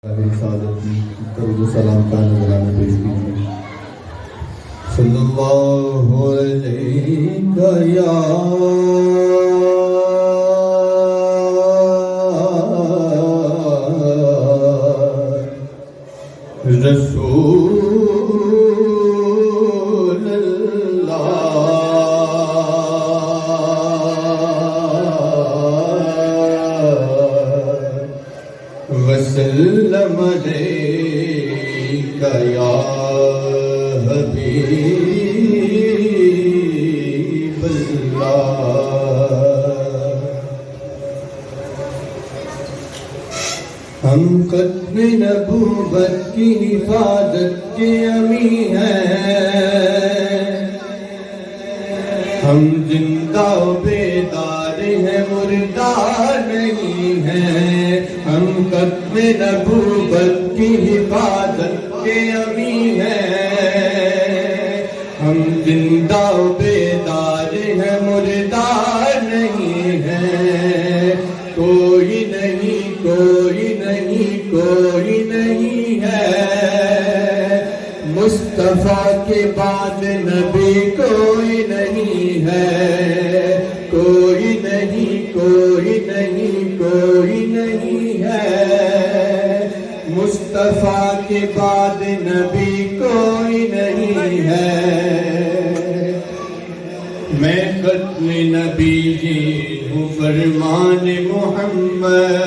رسالت کی درود و سلام کا نذرانہ پیش کیجیے۔ صلی اللہ علیہ یا رسول اللہ وسلم علیک یا حبیب اللہ۔ ہم ختم نبوت کی حفاظت کے امی ہیں، ہم زندہ و بیدار ہیں، مردہ نہیں ہیں۔ ہم ختم نبوت کی حفاظت کے امی ہیں، ہم زندہ و بیدار ہیں، مردہ نہیں ہیں۔ کوئی نہیں، کوئی نہیں، کوئی نہیں ہے مصطفیٰ کے بعد نبی کوئی نہیں ہے۔ کوئی نہیں، کوئی نہیں، کوئی نہیں ہے مصطفیٰ کے بعد نبی کوئی نہیں ہے۔ میں ختم نبی ہوں فرمان محمد،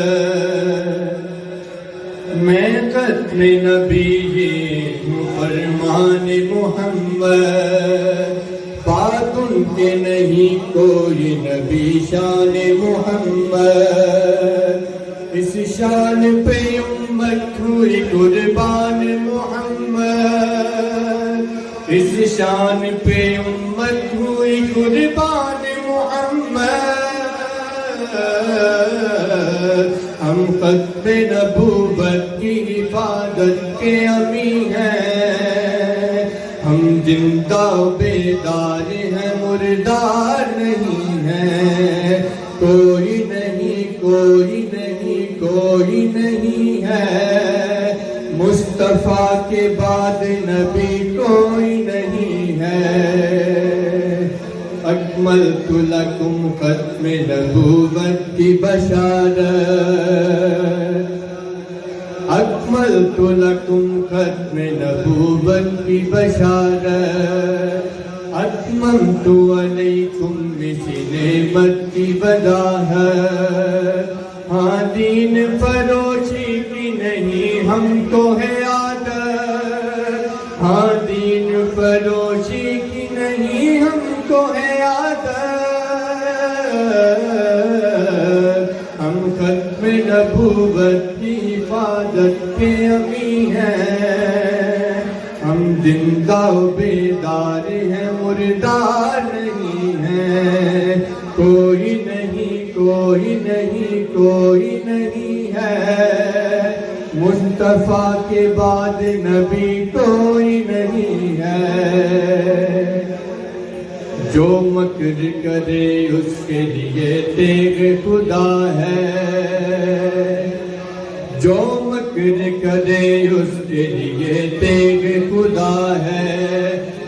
میں ختم نبی ہوں فرمان محمد۔ بات ان کے نہیں کوئی نبی شان محمد، اس شان پہ امت ہوئی قربان محمد، اس شان پہ امت ہوئی قربان محمد۔ ہم ختم نبوت کی حفاظت کے امی ہیں، ہم زندہ و بیدار ہیں، مردہ نہیں ہیں۔ کوئی نہیں، کوئی نہیں، کوئی نہیں ہے مصطفیٰ کے بعد نبی کوئی نہیں ہے۔ اکملت لکم ختم نبوت کی بشارت، اکملت لکم ختم نبوت کی بشارت، اتممت علیکم اسی نعمت کی وضاحت۔ ہاں دین فروشی کی نہیں ہم کو ہے عادت، ہاں دین فروشی کی نہیں ہم کو ہے عادت۔ ہم ختم نبوت کی حفاظت کے امی ہیں، ہم زندہ و بیدار ہیں، مردہ نہیں ہیں۔ کوئی نہیں، کوئی نہیں، کوئی نہیں ہے مصطفیٰ کے بعد نبی کوئی نہیں ہے۔ جو مکر کرے اس کے لیے تیغ خدا ہے، جو مکر کرے اس کے لیے تیغ خدا ہے۔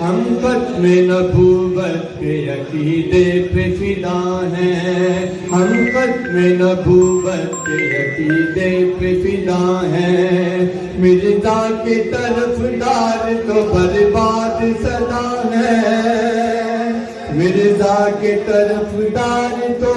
ہم ختم نبوت کے عقیدے پہ فدا ہیں، ہم ختم نبوت کے عقیدے پہ فدا ہیں۔ مرزا کے طرفدار تو برباد سدا ہے، مرزا کے طرفدار تو